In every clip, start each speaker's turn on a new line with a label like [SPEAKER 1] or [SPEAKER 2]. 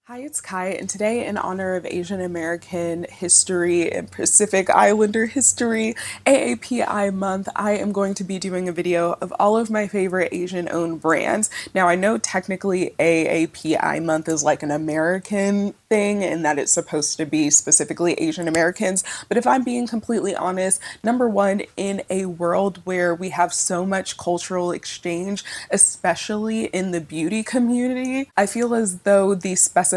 [SPEAKER 1] Hi, it's Kai, and today, in honor of Asian American History and Pacific Islander History, AAPI month, I am going to be doing a video of all of my favorite Asian-owned brands. Now, I know technically AAPI month is like an American thing and that it's supposed to be specifically Asian Americans, but if I'm being completely honest, number one, in a world where we have so much cultural exchange, especially in the beauty community, I feel as though the specification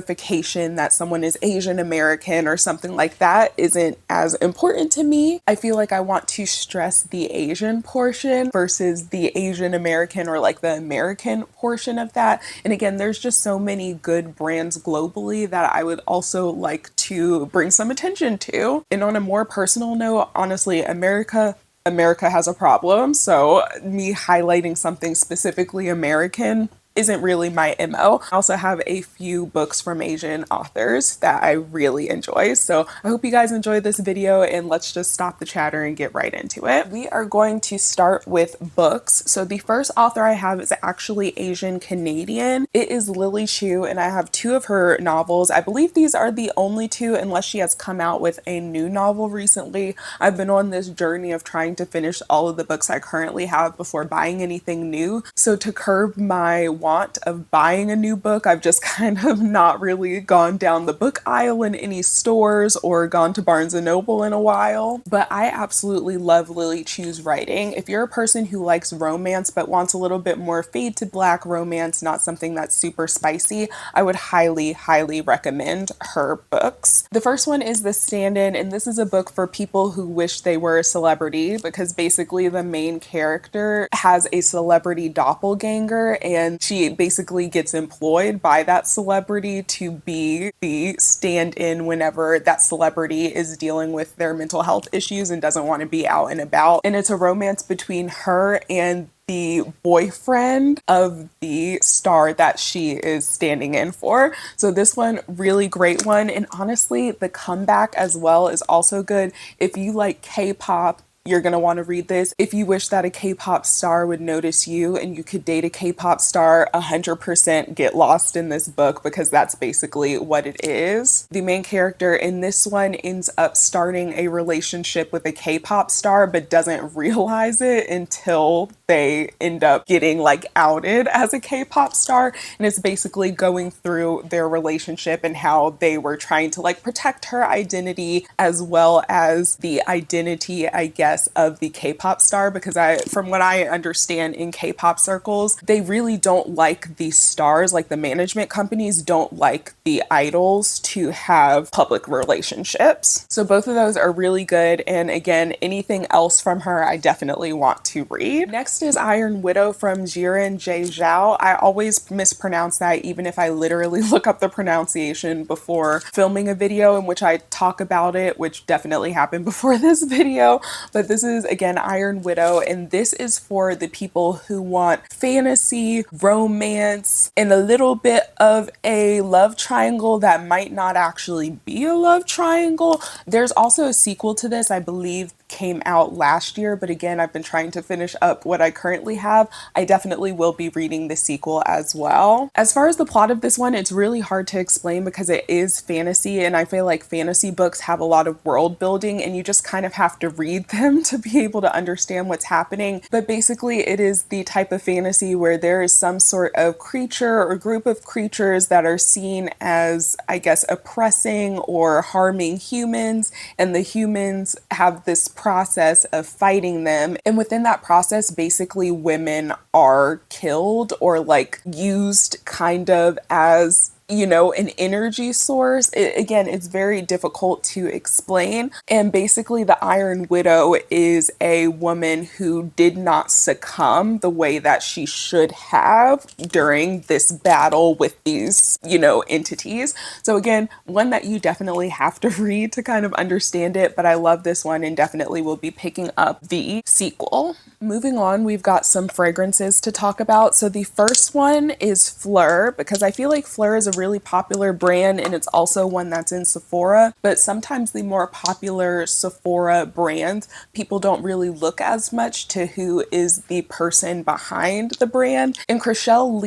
[SPEAKER 1] that someone is Asian American or something like that isn't as important to me. I feel like I want to stress the Asian portion versus the Asian American or like the American portion of that. And again, there's just so many good brands globally that I would also like to bring some attention to. And on a more personal note, honestly, America has a problem. So me highlighting something specifically American isn't really my MO. I also have a few books from Asian authors that I really enjoy. So I hope you guys enjoyed this video, and let's just stop the chatter and get right into it. We are going to start with books. So the first author I have is actually Asian Canadian. It is Lily Chu, and I have two of her novels. I believe these are the only two, unless she has come out with a new novel recently. I've been on this journey of trying to finish all of the books I currently have before buying anything new. So to curb my want of buying a new book, I've just kind of not really gone down the book aisle in any stores or gone to Barnes& and Noble in a while. But I absolutely love Lily Chu's writing. If you're a person who likes romance but wants a little bit more fade to black romance, not something that's super spicy, I would highly, highly recommend her books. The first one is The Stand-In, and this is a book for people who wish they were a celebrity, because basically the main character has a celebrity doppelganger, and she basically gets employed by that celebrity to be the stand-in whenever that celebrity is dealing with their mental health issues and doesn't want to be out and about. And it's a romance between her and the boyfriend of the star that she is standing in for. So this one, really great one. And honestly, the comeback as well is also good. If you like K-pop, you're going to want to read this. If you wish that a K-pop star would notice you and you could date a K-pop star, 100% get lost in this book, because that's basically what it is. The main character in this one ends up starting a relationship with a K-pop star but doesn't realize it until they end up getting like outed as a K-pop star. And it's basically going through their relationship and how they were trying to like protect her identity as well as the identity, I guess, of the K-pop star, because from what I understand in K-pop circles, they really don't like the stars, like the management companies don't like the idols to have public relationships. So both of those are really good. And again, anything else from her, I definitely want to read. Next is Iron Widow from Jiren J. Zhao. I always mispronounce that, even if I literally look up the pronunciation before filming a video in which I talk about it, which definitely happened before this video. But this is, again, Iron Widow, and this is for the people who want fantasy, romance, and a little bit of a love triangle that might not actually be a love triangle. There's also a sequel to this, I believe came out last year, but again, I've been trying to finish up what I currently have. I definitely will be reading the sequel as well. As far as the plot of this one, it's really hard to explain because it is fantasy, and I feel like fantasy books have a lot of world building and you just kind of have to read them to be able to understand what's happening. But basically, it is the type of fantasy where there is some sort of creature or group of creatures that are seen as, I guess, oppressing or harming humans, and the humans have this process of fighting them. And within that process, basically women are killed or like used kind of as, you know, an energy source. Again, it's very difficult to explain. And basically the Iron Widow is a woman who did not succumb the way that she should have during this battle with these, you know, entities. So again, one that you definitely have to read to kind of understand it, but I love this one and definitely will be picking up the sequel. Moving on, we've got some fragrances to talk about. So the first one is Phlur, because I feel like Phlur is a really popular brand and it's also one that's in Sephora, but sometimes the more popular Sephora brands, people don't really look as much to who is the person behind the brand. And Chriselle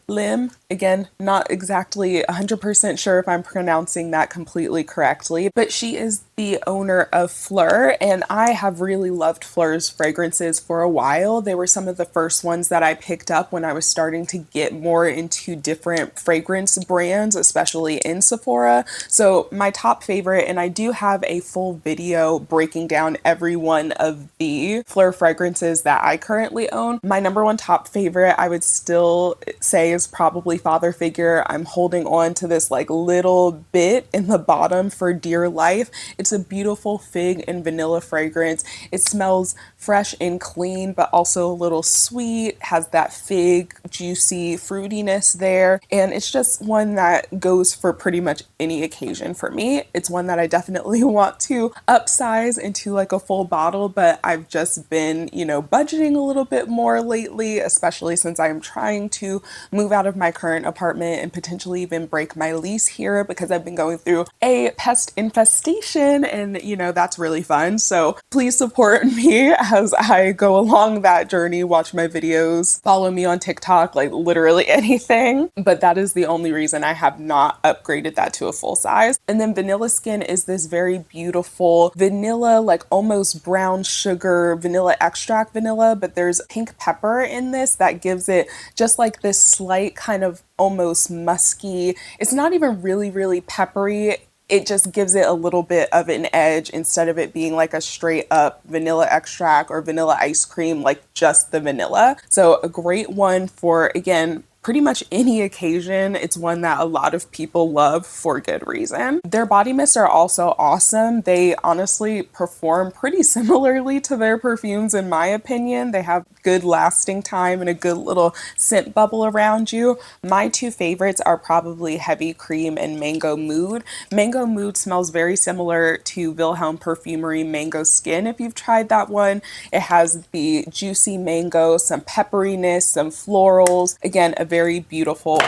[SPEAKER 1] Lim Again, not exactly 100% sure if I'm pronouncing that completely correctly, but she is the owner of Phlur, and I have really loved Phlur's fragrances for a while. They were some of the first ones that I picked up when I was starting to get more into different fragrance brands, especially in Sephora. So my top favorite, and I do have a full video breaking down every one of the Phlur fragrances that I currently own. My number one top favorite, I would still say, is probably Father Figure. I'm holding on to this like little bit in the bottom for dear life. It's a beautiful fig and vanilla fragrance. It smells fresh and clean, but also a little sweet, has that fig, juicy fruitiness there. And it's just one that goes for pretty much any occasion for me. It's one that I definitely want to upsize into like a full bottle, but I've just been, budgeting a little bit more lately, especially since I'm trying to move out of my current apartment and potentially even break my lease here because I've been going through a pest infestation, and that's really fun. So please support me as I go along that journey. Watch my videos, follow me on TikTok, like literally anything. But that is the only reason I have not upgraded that to a full size. And then Vanilla Skin is this very beautiful vanilla, like almost brown sugar vanilla extract vanilla, but there's pink pepper in this that gives it just like this slight kind of almost musky. It's not even really peppery. It just gives it a little bit of an edge instead of it being like a straight up vanilla extract or vanilla ice cream, like just the vanilla. So a great one for, again, pretty much any occasion. It's one that a lot of people love for good reason. Their body mists are also awesome. They honestly perform pretty similarly to their perfumes in my opinion. They have good lasting time and a good little scent bubble around you. My two favorites are probably Heavy Cream and Mango Mood. Mango Mood smells very similar to Wilhelm Perfumery Mango Skin if you've tried that one. It has the juicy mango, some pepperiness, some florals. Again, a very beautiful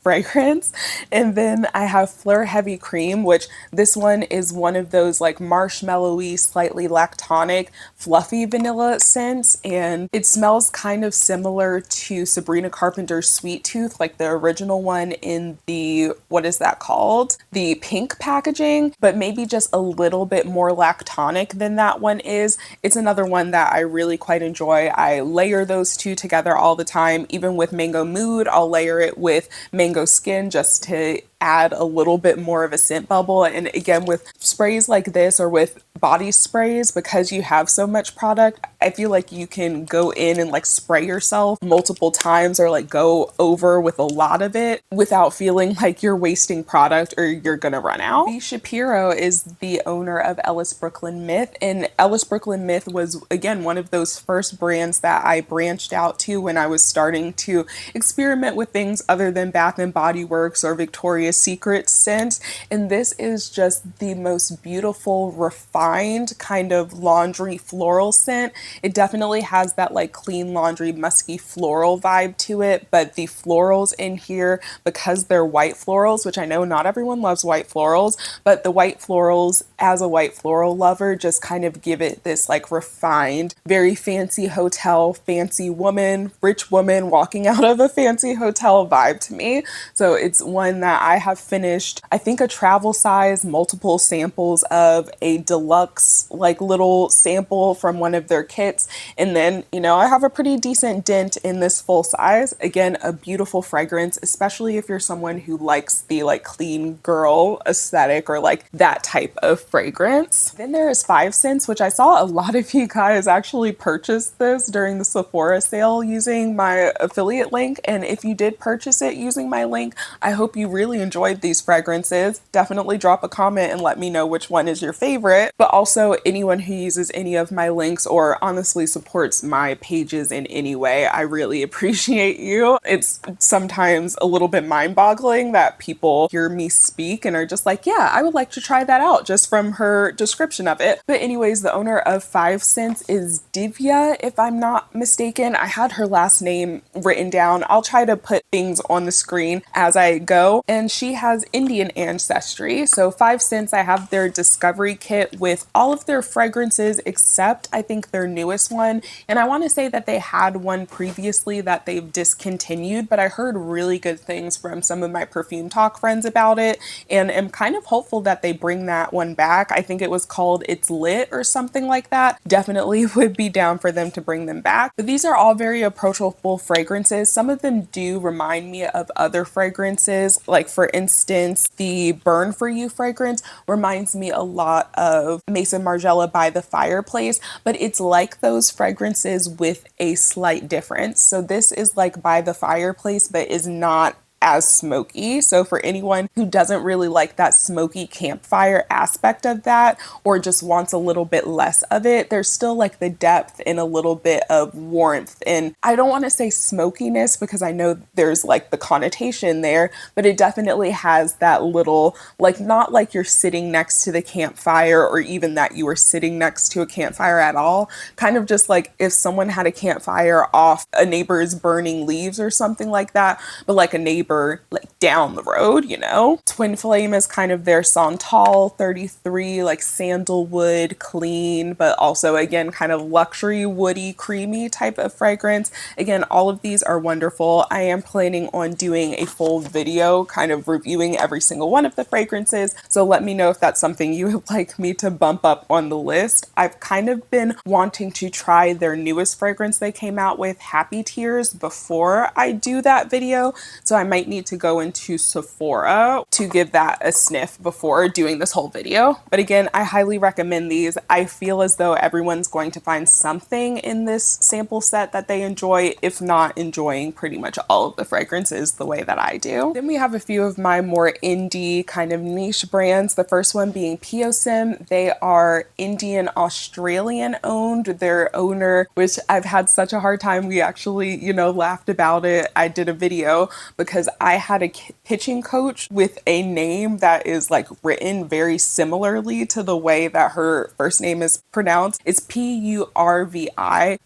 [SPEAKER 1] fragrance. And then I have Phlur Heavy Cream, which this one is one of those like marshmallowy, slightly lactonic, fluffy vanilla scents. And it smells kind of similar to Sabrina Carpenter's Sweet Tooth, like the original one in the, what is that called? The pink packaging, but maybe just a little bit more lactonic than that one is. It's another one that I really quite enjoy. I layer those two together all the time. Even with Mango Mood, I'll layer it with Mango Skin just to add a little bit more of a scent bubble. And again, with sprays like this or with body sprays, because you have so much product, I feel like you can go in and like spray yourself multiple times or like go over with a lot of it without feeling like you're wasting product or you're gonna run out. B. Shapiro is the owner of Ellis Brooklyn Myth, and Ellis Brooklyn Myth was again one of those first brands that I branched out to when I was starting to experiment with things other than Bath and Body Works or Victoria's Secret scent. And this is just the most beautiful, refined kind of laundry floral scent. It definitely has that like clean laundry, musky floral vibe to it, but the florals in here, because they're white florals, which I know not everyone loves white florals, but the white florals, as a white floral lover, just kind of give it this like refined, very fancy hotel, fancy woman, rich woman walking out of a fancy hotel vibe to me. So it's one that I have finished, I think, a travel size, multiple samples of, a deluxe like little sample from one of their kits, and then I have a pretty decent dent in this full size. Again, a beautiful fragrance, especially if you're someone who likes the like clean girl aesthetic or like that type of fragrance. Then there is 5 Cents, which I saw a lot of you guys actually purchase this during the Sephora sale using my affiliate link, and if you did purchase it using my link, I hope you really enjoyed these fragrances. Definitely drop a comment and let me know which one is your favorite, but also anyone who uses any of my links or honestly supports my pages in any way, I really appreciate you. It's sometimes a little bit mind-boggling that people hear me speak and are just like, yeah, I would like to try that out just from her description of it. But anyways, the owner of 5 Cents is Divya, if I'm not mistaken. I had her last name written down. I'll try to put things on the screen as I go. And she has Indian ancestry. So 5 Cents, I have their discovery kit with all of their fragrances except I think their newest one. And I want to say that they had one previously that they've discontinued, but I heard really good things from some of my perfume talk friends about it and am kind of hopeful that they bring that one back. I think it was called It's Lit or something like that. Definitely would be down for them to bring them back. But these are all very approachable fragrances. Some of them do remind me of other fragrances. Like for instance, the Burn For You fragrance reminds me a lot of Maison Margiela by the Fireplace, but it's like those fragrances with a slight difference. So this is like By the Fireplace, but is not as smoky. So for anyone who doesn't really like that smoky campfire aspect of that, or just wants a little bit less of it, there's still like the depth and a little bit of warmth. And I don't want to say smokiness because I know there's like the connotation there, but it definitely has that little, like, not like you're sitting next to the campfire or even that you were sitting next to a campfire at all. Kind of just like if someone had a campfire off a neighbor's burning leaves or something like that, but like a neighbor like down the road, you know? Twin Flame is kind of their Santal 33, like sandalwood, clean, but also again kind of luxury, woody, creamy type of fragrance. Again, all of these are wonderful. I am planning on doing a full video kind of reviewing every single one of the fragrances, so let me know if that's something you would like me to bump up on the list. I've kind of been wanting to try their newest fragrance they came out with, Happy Tears, before I do that video, so I might need to go into Sephora to give that a sniff before doing this whole video. But again, I highly recommend these. I feel as though everyone's going to find something in this sample set that they enjoy, if not enjoying pretty much all of the fragrances the way that I do. Then we have a few of my more indie kind of niche brands. The first one being Piosim. They are Indian Australian owned. Their owner, which I've had such a hard time, we actually, you know, laughed about it. I did a video because I had a pitching coach with a name that is like written very similarly to the way that her first name is pronounced. It's Purvi,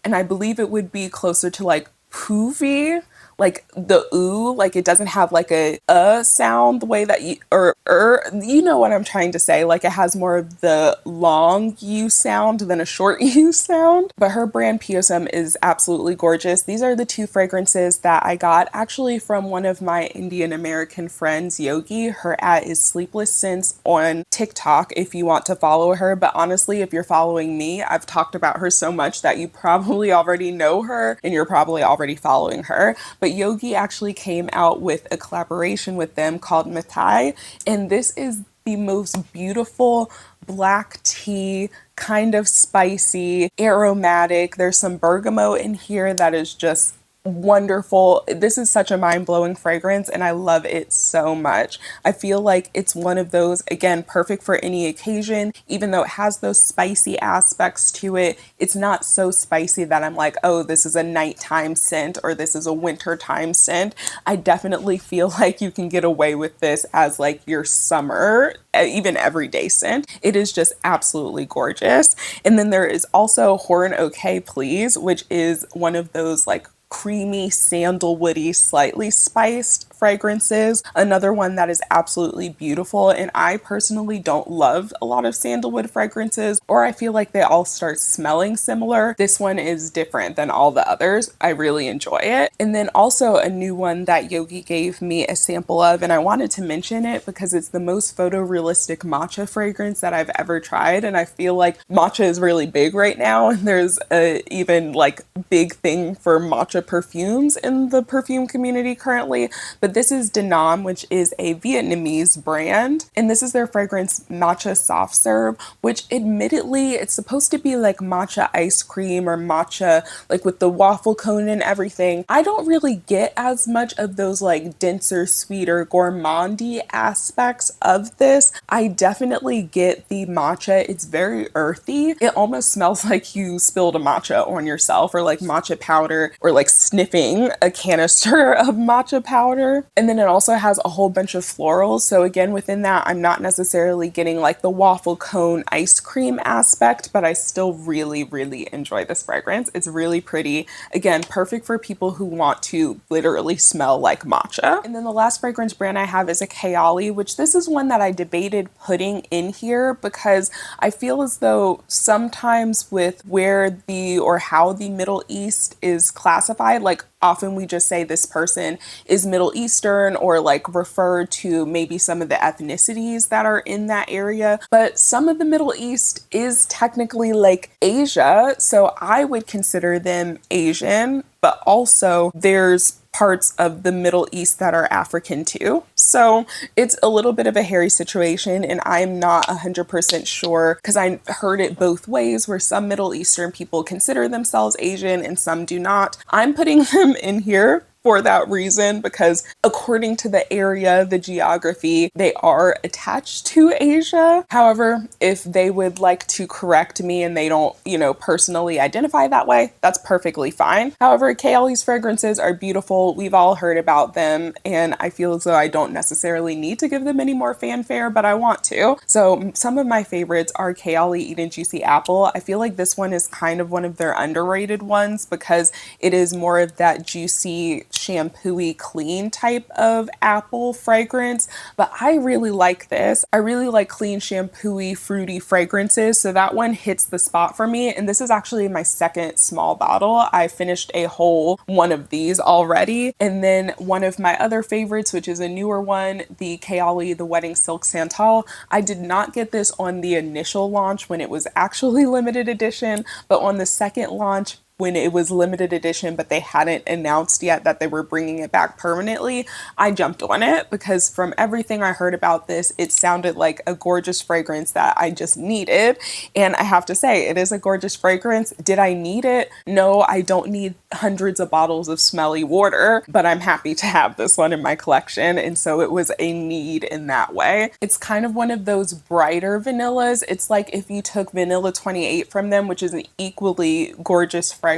[SPEAKER 1] and I believe it would be closer to like Poovy, like the ooh, like it doesn't have like a sound the way that you, or you know what I'm trying to say, like it has more of the long U sound than a short U sound. But her brand Piosim is absolutely gorgeous. These are the two fragrances that I got actually from one of my Indian American friends, Yogi. Her @ is Sleepless Since on TikTok if you want to follow her, but honestly, if you're following me, I've talked about her so much that you probably already know her and you're probably already following her. But Yogi actually came out with a collaboration with them called Mithai, and this is the most beautiful black tea, kind of spicy, aromatic. There's some bergamot in here that is just wonderful. This is such a mind-blowing fragrance and I love it so much. I feel like it's one of those, again, perfect for any occasion. Even though it has those spicy aspects to it, it's not so spicy that I'm like, oh, this is a nighttime scent or this is a wintertime scent. I definitely feel like you can get away with this as like your summer, even everyday scent. It is just absolutely gorgeous. And then there is also Horn OK Please, which is one of those like creamy, sandalwoody, slightly spiced fragrances. Another one that is absolutely beautiful. And I personally don't love a lot of sandalwood fragrances, or I feel like they all start smelling similar. This one is different than all the others. I really enjoy it. And then also a new one that Yogi gave me a sample of, and I wanted to mention it because it's the most photorealistic matcha fragrance that I've ever tried. And I feel like matcha is really big right now. And there's a even like big thing for matcha perfumes in the perfume community currently. But this is Danam, which is a Vietnamese brand. And this is their fragrance Matcha Soft Serve, which admittedly, it's supposed to be like matcha ice cream or matcha, like with the waffle cone and everything. I don't really get as much of those like denser, sweeter, gourmandy aspects of this. I definitely get the matcha. It's very earthy. It almost smells like you spilled a matcha on yourself, or like matcha powder, or like sniffing a canister of matcha powder. flavor. And then it also has a whole bunch of florals. So again, within that, I'm not necessarily getting like the waffle cone ice cream aspect, but I still really, really enjoy this fragrance. It's really pretty. Again, perfect for people who want to literally smell like matcha. And then the last fragrance brand I have is a Kayali, which this is one that I debated putting in here because I feel as though sometimes with where the or how the Middle East is classified, like often we just say this person is Middle Eastern or like refer to maybe some of the ethnicities that are in that area. But some of the Middle East is technically like Asia. So I would consider them Asian, but also there's parts of the Middle East that are African too. So it's a little bit of a hairy situation, and I'm not 100% sure because I heard it both ways where some Middle Eastern people consider themselves Asian and some do not. I'm putting them in here for that reason because according to the area, the geography, they are attached to Asia. However, if they would like to correct me and they don't, personally identify that way, that's perfectly fine. However, Kayali's fragrances are beautiful. We've all heard about them, and I feel as though I don't necessarily need to give them any more fanfare, but I want to. So some of my favorites are Kayali Eat and Juicy Apple. I feel like this one is kind of one of their underrated ones because it is more of that juicy, shampooey clean type of apple fragrance, but I really like this. I really like clean, shampooey, fruity fragrances, so that one hits the spot for me. And this is actually my second small bottle. I finished a whole one of these already. And then one of my other favorites, which is a newer one, the Kayali The Wedding Silk Santal. I did not get this on the initial launch when it was actually limited edition, but on the second launch, when it was limited edition, but they hadn't announced yet that they were bringing it back permanently, I jumped on it because from everything I heard about this, it sounded like a gorgeous fragrance that I just needed. And I have to say, it is a gorgeous fragrance. Did I need it? No, I don't need hundreds of bottles of smelly water, but I'm happy to have this one in my collection. And so it was a need in that way. It's kind of one of those brighter vanillas. It's like if you took Vanilla 28 from them, which is an equally gorgeous fragrance,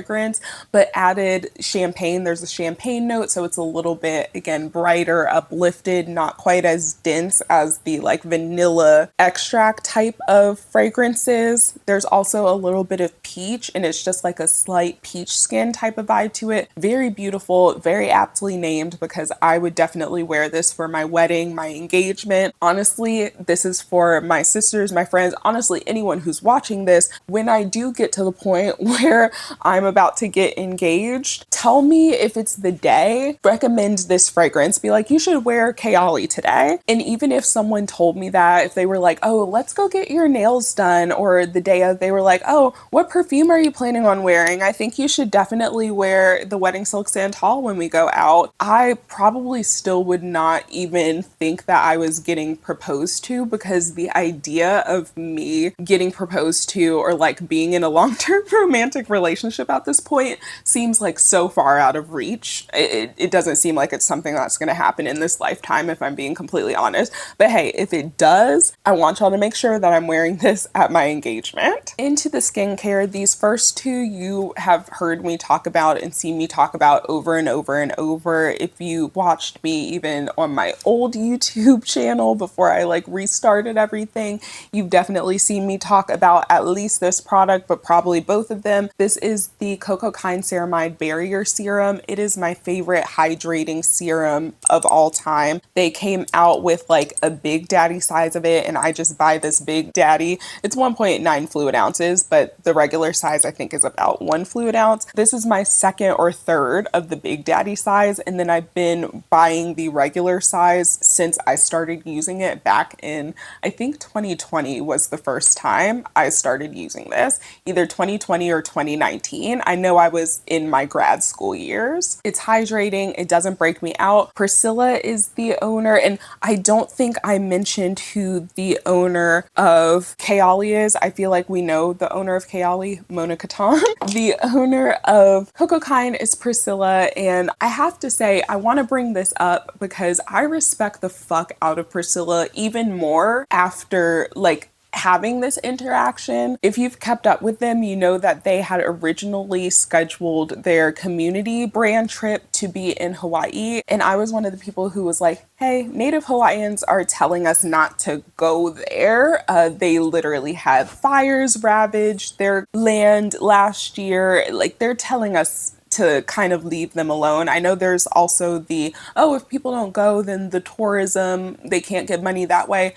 [SPEAKER 1] but added champagne. There's a champagne note, so it's a little bit, again, brighter, uplifted, not quite as dense as the like vanilla extract type of fragrances. There's also a little bit of peach, and it's just like a slight peach skin type of vibe to it. Very beautiful, very aptly named because I would definitely wear this for my wedding, my engagement. Honestly, this is for my sisters, my friends, honestly, anyone who's watching this. When I do get to the point where I'm about to get engaged, tell me if it's the day, recommend this fragrance. Be like, you should wear Kayali today. And even if someone told me that, if they were like, oh, let's go get your nails done, or the day of, they were like, oh, what perfume are you planning on wearing? I think you should definitely wear the Wedding Silk Santal when we go out. I probably still would not even think that I was getting proposed to because the idea of me getting proposed to or like being in a long-term romantic relationship at this point seems like so far out of reach. It doesn't seem like it's something that's going to happen in this lifetime, if I'm being completely honest. But hey, if it does, I want y'all to make sure that I'm wearing this at my engagement. Into the skincare, these first two you have heard me talk about and seen me talk about over and over and over. If you watched me even on my old YouTube channel before I like restarted everything, you've definitely seen me talk about at least this product, but probably both of them. This is the Cocokind Ceramide Barrier Serum. It is my favorite hydrating serum of all time. They came out with like a big daddy size of it, and I just buy this big daddy. It's 1.9 fluid ounces, but the regular size I think is about 1 fluid ounce. This is my second or third of the big daddy size, and then I've been buying the regular size since I started using it back in, I think 2020 was the first time I started using this, either 2020 or 2019. I know I was in my grad school years. It's hydrating. It doesn't break me out. Priscilla is the owner, and I don't think I mentioned who the owner of Kayali is. I feel like we know the owner of Kayali, Mona Katan. The owner of Cocokind is Priscilla, and I have to say, I want to bring this up because I respect the fuck out of Priscilla even more after like having this interaction. If you've kept up with them, you know that they had originally scheduled their community brand trip to be in Hawaii. And I was one of the people who was like, hey, Native Hawaiians are telling us not to go there. They literally had fires ravage their land last year. Like, they're telling us to kind of leave them alone. I know there's also the, oh, if people don't go, then the tourism, they can't get money that way.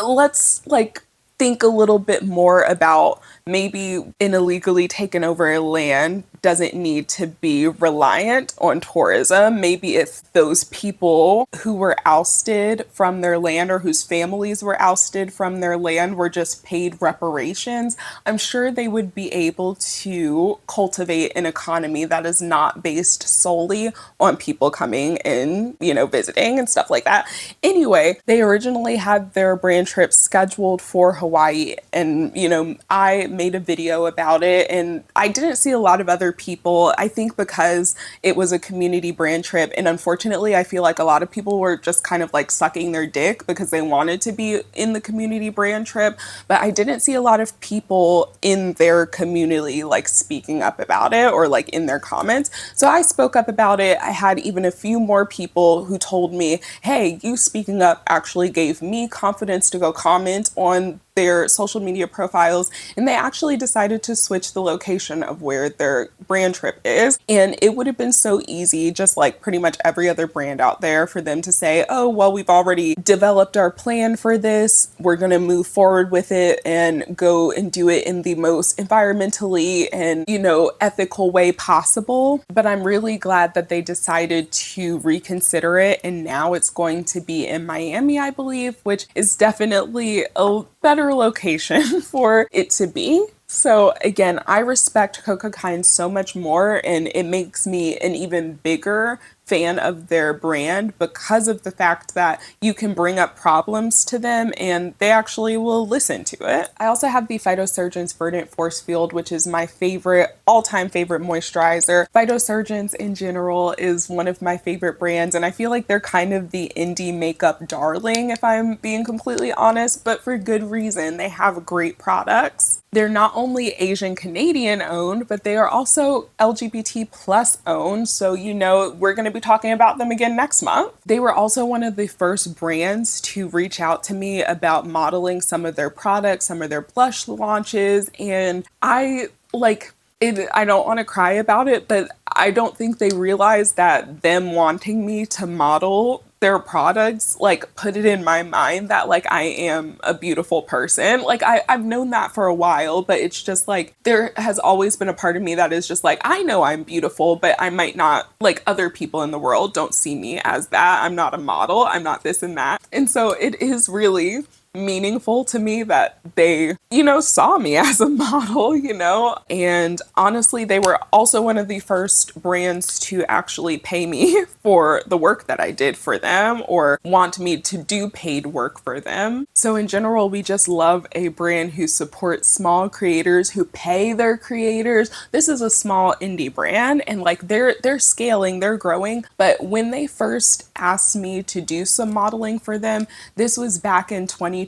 [SPEAKER 1] Let's like think a little bit more about maybe an illegally taken over land doesn't need to be reliant on tourism. Maybe if those people who were ousted from their land or whose families were ousted from their land were just paid reparations, I'm sure they would be able to cultivate an economy that is not based solely on people coming in, you know, visiting and stuff like that. Anyway, they originally had their brand trip scheduled for Hawaii, and, you know, I made a video about it, and I didn't see a lot of other people. I think because it was a community brand trip, and unfortunately I feel like a lot of people were just kind of like sucking their dick because they wanted to be in the community brand trip, but I didn't see a lot of people in their community like speaking up about it or like in their comments. So I spoke up about it. I had even a few more people who told me, hey, you speaking up actually gave me confidence to go comment on their social media profiles, and they actually decided to switch the location of where their brand trip is. And it would have been so easy, just like pretty much every other brand out there, for them to say, oh, well, we've already developed our plan for this. We're going to move forward with it and go and do it in the most environmentally and, you know, ethical way possible. But I'm really glad that they decided to reconsider it, and now it's going to be in Miami, I believe, which is definitely a better location for it to be. So again, I respect Coca Kind so much more, and it makes me an even bigger fan of their brand because of the fact that you can bring up problems to them and they actually will listen to it. I also have the Phytosurgeon's Verdant Force Field, which is my favorite, all-time favorite moisturizer. Phytosurgeon's in general is one of my favorite brands, and I feel like they're kind of the indie makeup darling, if I'm being completely honest, but for good reason. They have great products. They're not only Asian Canadian owned, but they are also LGBT plus owned. So, you know, we're going to be talking about them again next month. They were also one of the first brands to reach out to me about modeling some of their products, some of their blush launches. And I don't want to cry about it, but I don't think they realized that them wanting me to model their products like put it in my mind that like I am a beautiful person. Like I've known that for a while, but it's just like there has always been a part of me that is just like, I know I'm beautiful, but I might not, like, other people in the world don't see me as that. I'm not a model, I'm not this and that. And so it is really meaningful to me that they, you know, saw me as a model, you know. And honestly, they were also one of the first brands to actually pay me for the work that I did for them or want me to do paid work for them. So in general, we just love a brand who supports small creators, who pay their creators. This is a small indie brand, and like they're scaling, they're growing. But when they first asked me to do some modeling for them, this was back in 2020,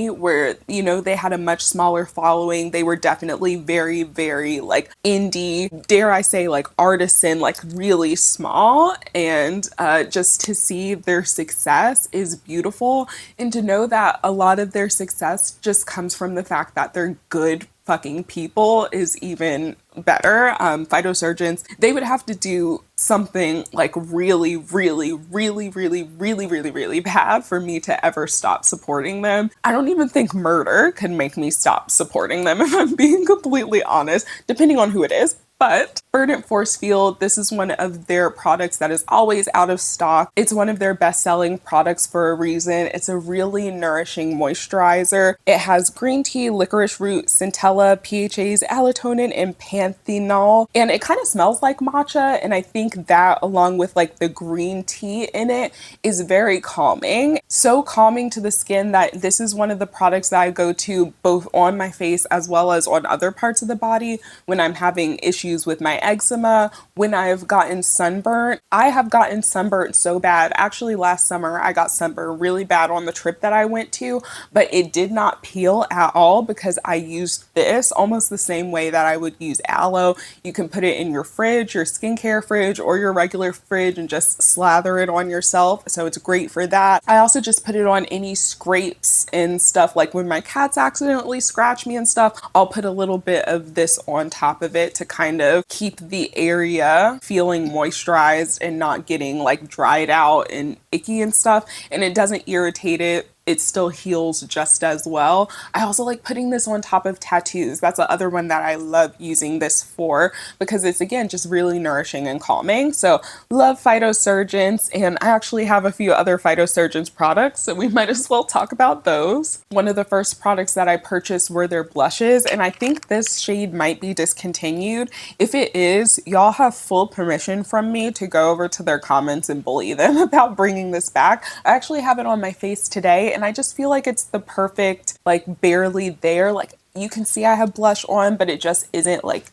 [SPEAKER 1] where, you know, they had a much smaller following. They were definitely very, very like indie, dare I say, like artisan, like really small. And just to see their success is beautiful. And to know that a lot of their success just comes from the fact that they're good fucking people is even better. Phytosurgeons, they would have to do something like really, really, really, really, really, really, really bad for me to ever stop supporting them. I don't even think murder could make me stop supporting them, if I'm being completely honest, depending on who it is. But Verdant Force Field, this is one of their products that is always out of stock. It's one of their best-selling products for a reason. It's a really nourishing moisturizer. It has green tea, licorice root, centella, PHAs, allotonin, and panthenol. And it kind of smells like matcha. And I think that, along with like the green tea in it, is very calming. So calming to the skin that this is one of the products that I go to both on my face as well as on other parts of the body when I'm having issues with my eczema, when I've gotten sunburnt. I have gotten sunburnt so bad. Actually, last summer I got sunburned really bad on the trip that I went to, but it did not peel at all because I used this almost the same way that I would use aloe. You can put it in your fridge, your skincare fridge, or your regular fridge and just slather it on yourself. So it's great for that. I also just put it on any scrapes and stuff, like when my cats accidentally scratch me and stuff, I'll put a little bit of this on top of it to kind of keep the area feeling moisturized and not getting like dried out and icky and stuff. And it doesn't irritate it. It still heals just as well. I also like putting this on top of tattoos. That's the other one that I love using this for because it's, again, just really nourishing and calming. So love Phytosurgence, and I actually have a few other Phytosurgence products, so we might as well talk about those. One of the first products that I purchased were their blushes, and I think this shade might be discontinued. If it is, y'all have full permission from me to go over to their comments and bully them about bringing this back. I actually have it on my face today, and I just feel like it's the perfect, like, barely there. Like, you can see I have blush on, but it just isn't like,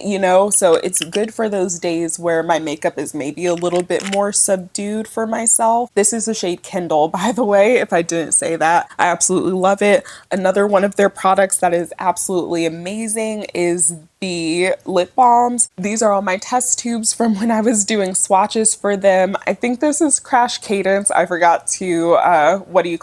[SPEAKER 1] you know, so it's good for those days where my makeup is maybe a little bit more subdued for myself. This is the shade Kindle, by the way, if I didn't say that. I absolutely love it. Another one of their products that is absolutely amazing is the lip balms. These are all my test tubes from when I was doing swatches for them. I think this is Crash Cadence. I forgot to,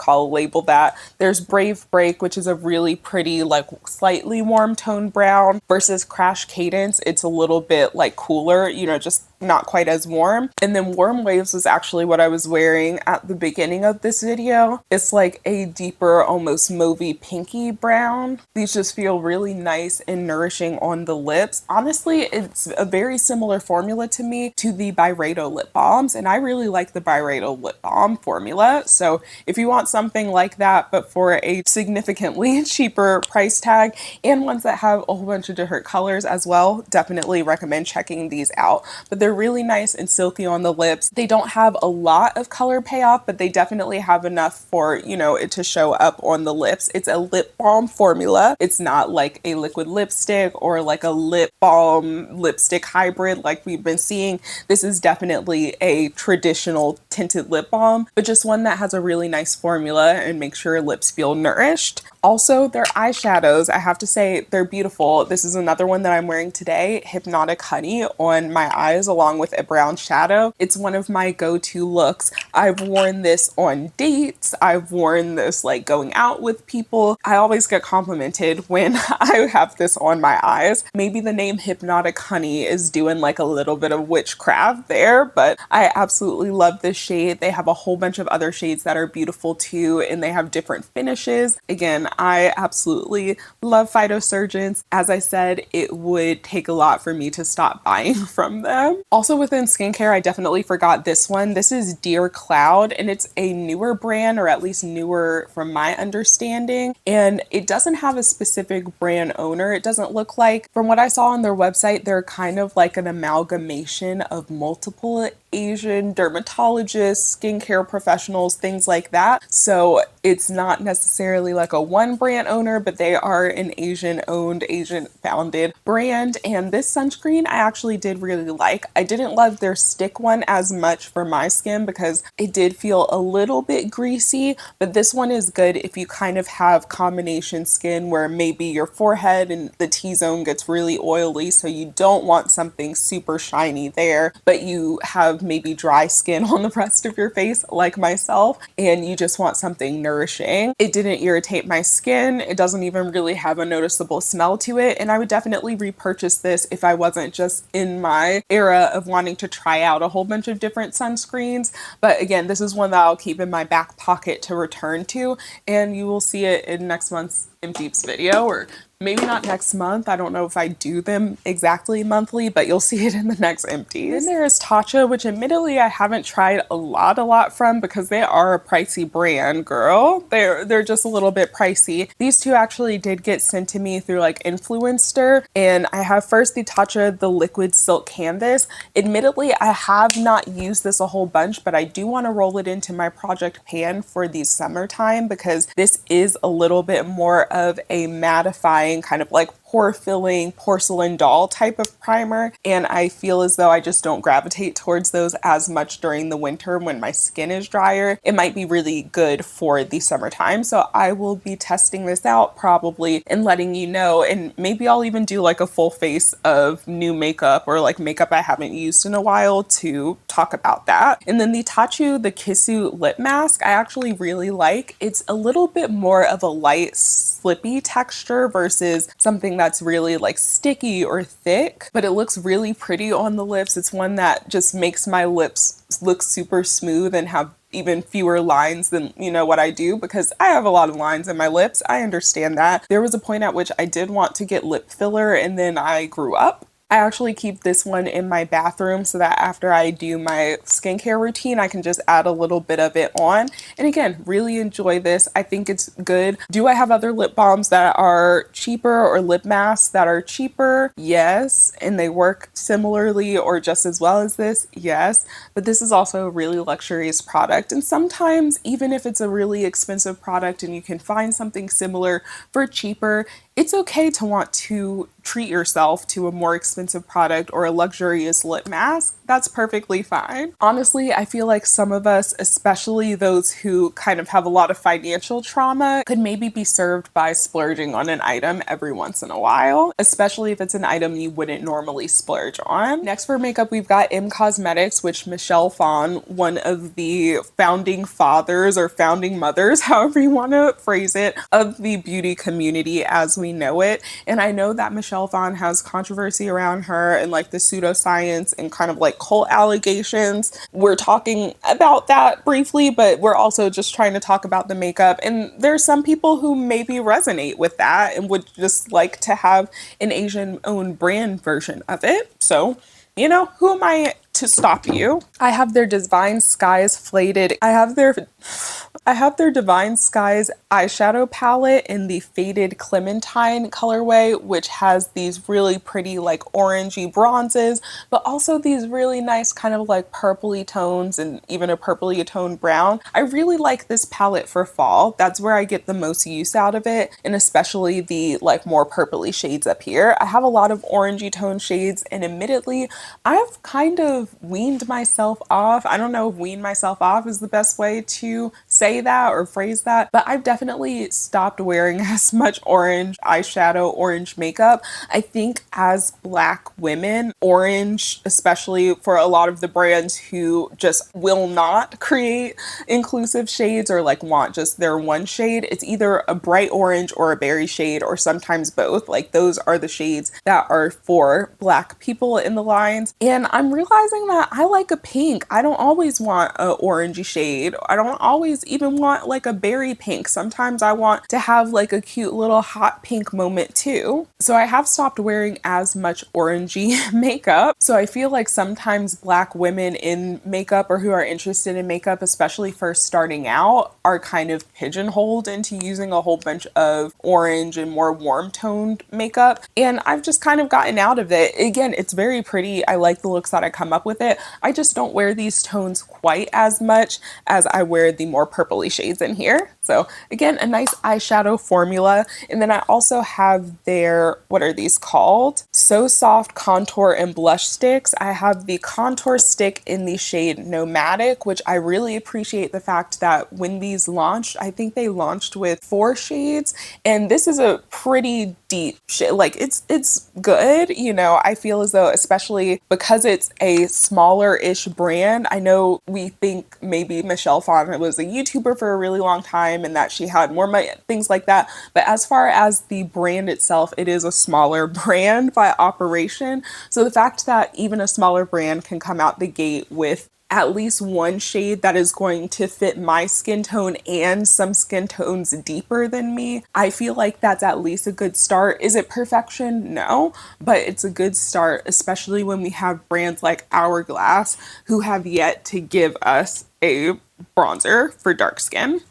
[SPEAKER 1] label that. There's Brave Break, which is a really pretty, like, slightly warm tone brown, versus Crash Cadence. It's a little bit like cooler, you know, just not quite as warm. And then Warm Waves was actually what I was wearing at the beginning of this video. It's like a deeper, almost mauvey pinky brown. These just feel really nice and nourishing on the lips. Honestly, it's a very similar formula to me to the Byredo lip balms, and I really like the Byredo lip balm formula. So if you want something like that, but for a significantly cheaper price tag, and ones that have a whole bunch of different colors as well, definitely recommend checking these out. But they're really nice and silky on the lips. They don't have a lot of color payoff, but they definitely have enough for, you know, it to show up on the lips. It's a lip balm formula. It's not like a liquid lipstick or like a lip balm lipstick hybrid like we've been seeing. This is definitely a traditional tinted lip balm, but just one that has a really nice formula and makes your lips feel nourished. Also, their eyeshadows, I have to say, they're beautiful. This is another one that I'm wearing today, Hypnotic Honey, on my eyes along with a brown shadow. It's one of my go-to looks. I've worn this on dates. I've worn this like going out with people. I always get complimented when I have this on my eyes. Maybe the name Hypnotic Honey is doing like a little bit of witchcraft there, but I absolutely love this shade. They have a whole bunch of other shades that are beautiful too, and they have different finishes. Again, I absolutely love Phytosurgence. As I said, it would take a lot for me to stop buying from them. Also within skincare, I definitely forgot this one. This is Dear Cloud, and it's a newer brand, or at least newer from my understanding. And it doesn't have a specific brand owner. It doesn't look like. From what I saw on their website, they're kind of like an amalgamation of multiple Asian dermatologists, skincare professionals, things like that. So it's not necessarily like a one brand owner, but they are an Asian owned, Asian founded brand. And this sunscreen I actually did really like. I didn't love their stick one as much for my skin because it did feel a little bit greasy, but this one is good if you kind of have combination skin where maybe your forehead and the T-zone gets really oily, so you don't want something super shiny there, but you have maybe dry skin on the rest of your face like myself, and you just want something nourishing. It didn't irritate my skin. It doesn't even really have a noticeable smell to it, and I would definitely repurchase this if I wasn't just in my era of wanting to try out a whole bunch of different sunscreens. But again, this is one that I'll keep in my back pocket to return to, and you will see it in next month's Empties video, or maybe not next month. I don't know if I do them exactly monthly, but you'll see it in the next empties. Then there is Tatcha, which admittedly I haven't tried a lot from because they are a pricey brand, girl. They're just a little bit pricey. These two actually did get sent to me through like Influencer, and I have first the Tatcha, the Liquid Silk Canvas. Admittedly, I have not used this a whole bunch, but I do want to roll it into my project pan for the summertime because this is a little bit more of a mattifying kind of like pore-filling porcelain doll type of primer, and I feel as though I just don't gravitate towards those as much during the winter when my skin is drier. It might be really good for the summertime, so I will be testing this out probably and letting you know, and maybe I'll even do like a full face of new makeup or like makeup I haven't used in a while to talk about that. And then the Tachu the Kissu lip mask I actually really like. It's a little bit more of a light slippy texture versus something that's really like sticky or thick, but it looks really pretty on the lips. It's one that just makes my lips look super smooth and have even fewer lines than, you know, what I do, because I have a lot of lines in my lips. I understand that. There was a point at which I did want to get lip filler, and then I grew up. I actually keep this one in my bathroom so that after I do my skincare routine, I can just add a little bit of it on. And again, really enjoy this. I think it's good. Do I have other lip balms that are cheaper or lip masks that are cheaper? Yes. And they work similarly or just as well as this? Yes. But this is also a really luxurious product. And sometimes, even if it's a really expensive product and you can find something similar for cheaper, it's okay to want to treat yourself to a more expensive product or a luxurious lip mask. That's perfectly fine. Honestly, I feel like some of us, especially those who kind of have a lot of financial trauma, could maybe be served by splurging on an item every once in a while, especially if it's an item you wouldn't normally splurge on. Next for makeup, we've got M Cosmetics, which Michelle Phan, one of the founding fathers or founding mothers, however you want to phrase it, of the beauty community as we know it. And I know that Michelle Phan has controversy around her and like the pseudoscience and kind of like cult allegations. We're talking about that briefly, but we're also just trying to talk about the makeup. And there's some people who maybe resonate with that and would just like to have an Asian owned brand version of it. So, you know, who am I to stop you? I have their Divine Skies faded. I have their Divine Skies eyeshadow palette in the Faded Clementine colorway, which has these really pretty like orangey bronzes, but also these really nice kind of like purpley tones and even a purpley toned brown. I really like this palette for fall. That's where I get the most use out of it, and especially the like more purpley shades up here. I have a lot of orangey tone shades, and admittedly, I've kind of weaned myself off. I don't know if wean myself off is the best way to say that or phrase that, but I've definitely stopped wearing as much orange eyeshadow, orange makeup. I think as Black women, orange, especially for a lot of the brands who just will not create inclusive shades or like want just their one shade, it's either a bright orange or a berry shade or sometimes both. Like those are the shades that are for Black people in the lines. And I'm realizing that I like a pink. I don't always want a orangey shade. I don't always even want like a berry pink. Sometimes I want to have like a cute little hot pink moment too. So I have stopped wearing as much orangey makeup. So I feel like sometimes Black women in makeup or who are interested in makeup, especially first starting out, are kind of pigeonholed into using a whole bunch of orange and more warm toned makeup. And I've just kind of gotten out of it. Again, it's very pretty. I like the looks that I come up with it. I just don't wear these tones quite as much as I wear the more purpley shades in here. So again, a nice eyeshadow formula. And then I also have their, what are these called? So Soft Contour and Blush Sticks. I have the contour stick in the shade Nomadic, which I really appreciate the fact that when these launched, I think they launched with 4 shades, and this is a pretty deep shade. Like it's good, you know. I feel as though, especially because it's a smaller-ish brand, I know we think maybe Michelle Phan was a YouTuber for a really long time and that she had more money, things like that. But as far as the brand itself, it is a smaller brand by operation. So the fact that even a smaller brand can come out the gate with at least one shade that is going to fit my skin tone and some skin tones deeper than me, I feel like that's at least a good start. Is it perfection? No, but it's a good start, especially when we have brands like Hourglass who have yet to give us a bronzer for dark skin.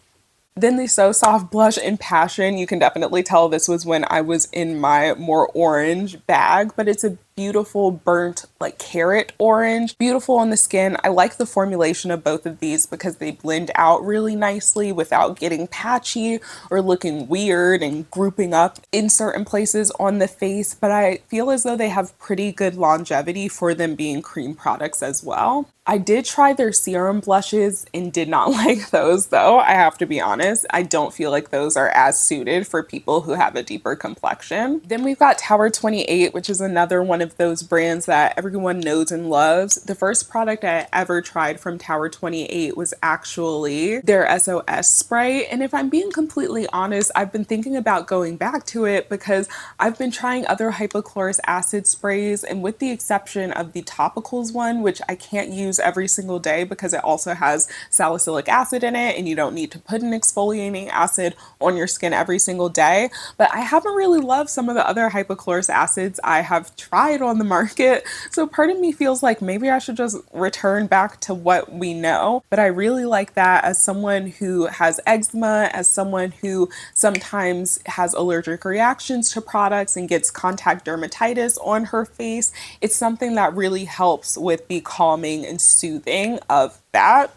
[SPEAKER 1] Then the So Soft blush in Passion, you can definitely tell this was when I was in my more orange bag, but it's a beautiful burnt like carrot orange. Beautiful on the skin. I like the formulation of both of these because they blend out really nicely without getting patchy or looking weird and grouping up in certain places on the face, but I feel as though they have pretty good longevity for them being cream products as well. I did try their serum blushes and did not like those though, I have to be honest. I don't feel like those are as suited for people who have a deeper complexion. Then we've got Tower 28, which is another one of those brands that everyone knows and loves. The first product I ever tried from Tower 28 was actually their SOS spray, and if I'm being completely honest, I've been thinking about going back to it because I've been trying other hypochlorous acid sprays, and with the exception of the topicals one, which I can't use every single day because it also has salicylic acid in it and you don't need to put an exfoliating acid on your skin every single day, but I haven't really loved some of the other hypochlorous acids I have tried on the market. So part of me feels like maybe I should just return back to what we know, but I really like that as someone who has eczema, as someone who sometimes has allergic reactions to products and gets contact dermatitis on her face. It's something that really helps with the calming and soothing of that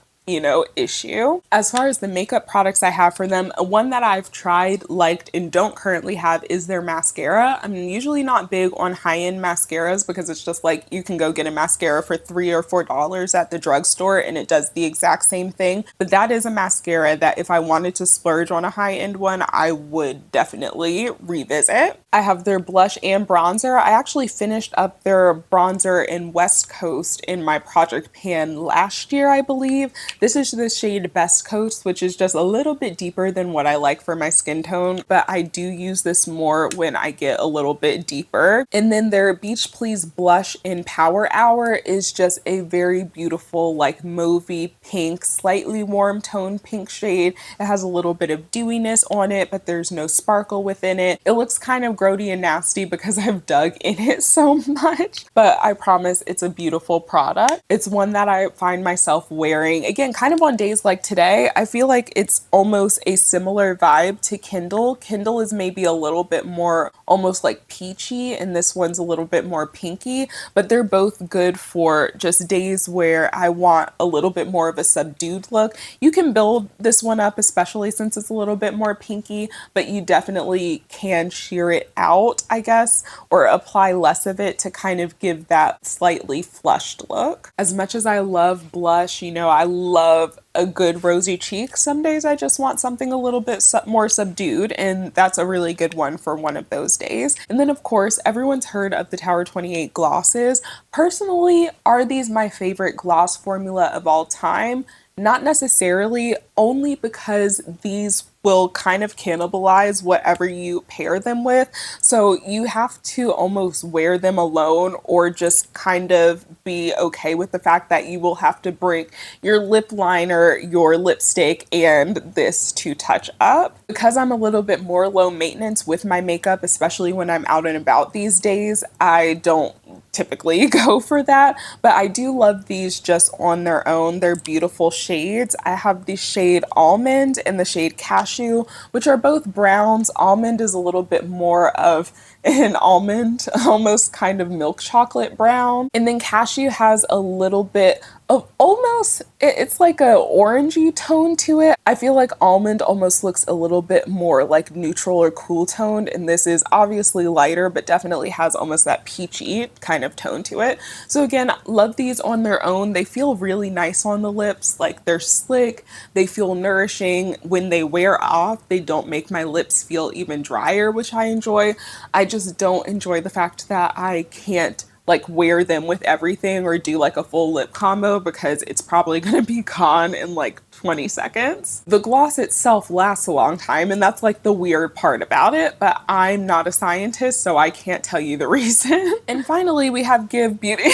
[SPEAKER 1] issue. As far as the makeup products I have for them, one that I've tried, liked, and don't currently have is their mascara. I'm usually not big on high-end mascaras because it's just like you can go get a mascara for $3 or $4 at the drugstore and it does the exact same thing. But that is a mascara that if I wanted to splurge on a high-end one, I would definitely revisit. I have their blush and bronzer. I actually finished up their bronzer in West Coast in my project pan last year, I believe. This is the shade Best Coast, which is just a little bit deeper than what I like for my skin tone, but I do use this more when I get a little bit deeper. And then their Beach Please blush in Power Hour is just a very beautiful, like mauvey pink, slightly warm tone pink shade. It has a little bit of dewiness on it, but there's no sparkle within it. It looks kind of grody and nasty because I've dug in it so much, but I promise it's a beautiful product. It's one that I find myself wearing, again, kind of on days like today. I feel like it's almost a similar vibe to Kindle. Kindle is maybe a little bit more almost like peachy, and this one's a little bit more pinky, but they're both good for just days where I want a little bit more of a subdued look. You can build this one up, especially since it's a little bit more pinky, but you definitely can sheer it out, I guess, or apply less of it to kind of give that slightly flushed look. As much as I love blush, I love a good rosy cheek. Some days I just want something a little bit more subdued, and that's a really good one for one of those days. And then of course, everyone's heard of the Tower 28 glosses. Personally, are these my favorite gloss formula of all time? Not necessarily, only because these will kind of cannibalize whatever you pair them with. So you have to almost wear them alone or just kind of be okay with the fact that you will have to bring your lip liner, your lipstick, and this to touch up. Because I'm a little bit more low maintenance with my makeup, especially when I'm out and about these days, I don't typically go for that, but I do love these just on their own. They're beautiful shades. I have the shade Almond and the shade Cashew, which are both browns. Almond is a little bit more of an almond, almost kind of milk chocolate brown. And then Cashew has a little bit of almost, it's like a orangey tone to it. I feel like Almond almost looks a little bit more like neutral or cool toned, and this is obviously lighter, but definitely has almost that peachy kind of tone to it. So again, love these on their own. They feel really nice on the lips, like they're slick, they feel nourishing. When they wear off, they don't make my lips feel even drier, which I enjoy. I just don't enjoy the fact that I can't like wear them with everything or do like a full lip combo because it's probably gonna be gone in like 20 seconds. The gloss itself lasts a long time, and that's like the weird part about it, but I'm not a scientist, so I can't tell you the reason. And finally, we have Give Beauty.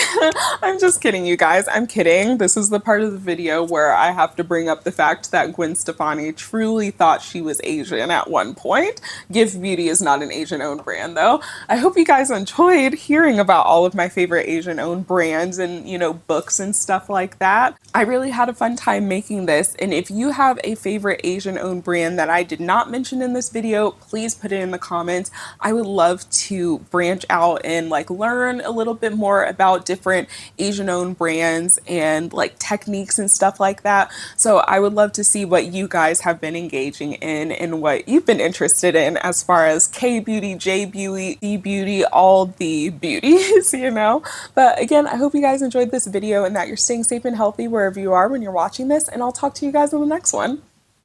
[SPEAKER 1] I'm just kidding, you guys. I'm kidding. This is the part of the video where I have to bring up the fact that Gwen Stefani truly thought she was Asian at one point. Give Beauty is not an Asian-owned brand, though. I hope you guys enjoyed hearing about all of my favorite Asian-owned brands and, books and stuff like that. I really had a fun time making this. this. And if you have a favorite Asian owned brand that I did not mention in this video, please put it in the comments. I would love to branch out and like learn a little bit more about different Asian owned brands and like techniques and stuff like that. So I would love to see what you guys have been engaging in and what you've been interested in as far as K beauty, J beauty, D beauty, all the beauties, you know. But again, I hope you guys enjoyed this video and that you're staying safe and healthy wherever you are when you're watching this, and I'll talk to you guys in the next one.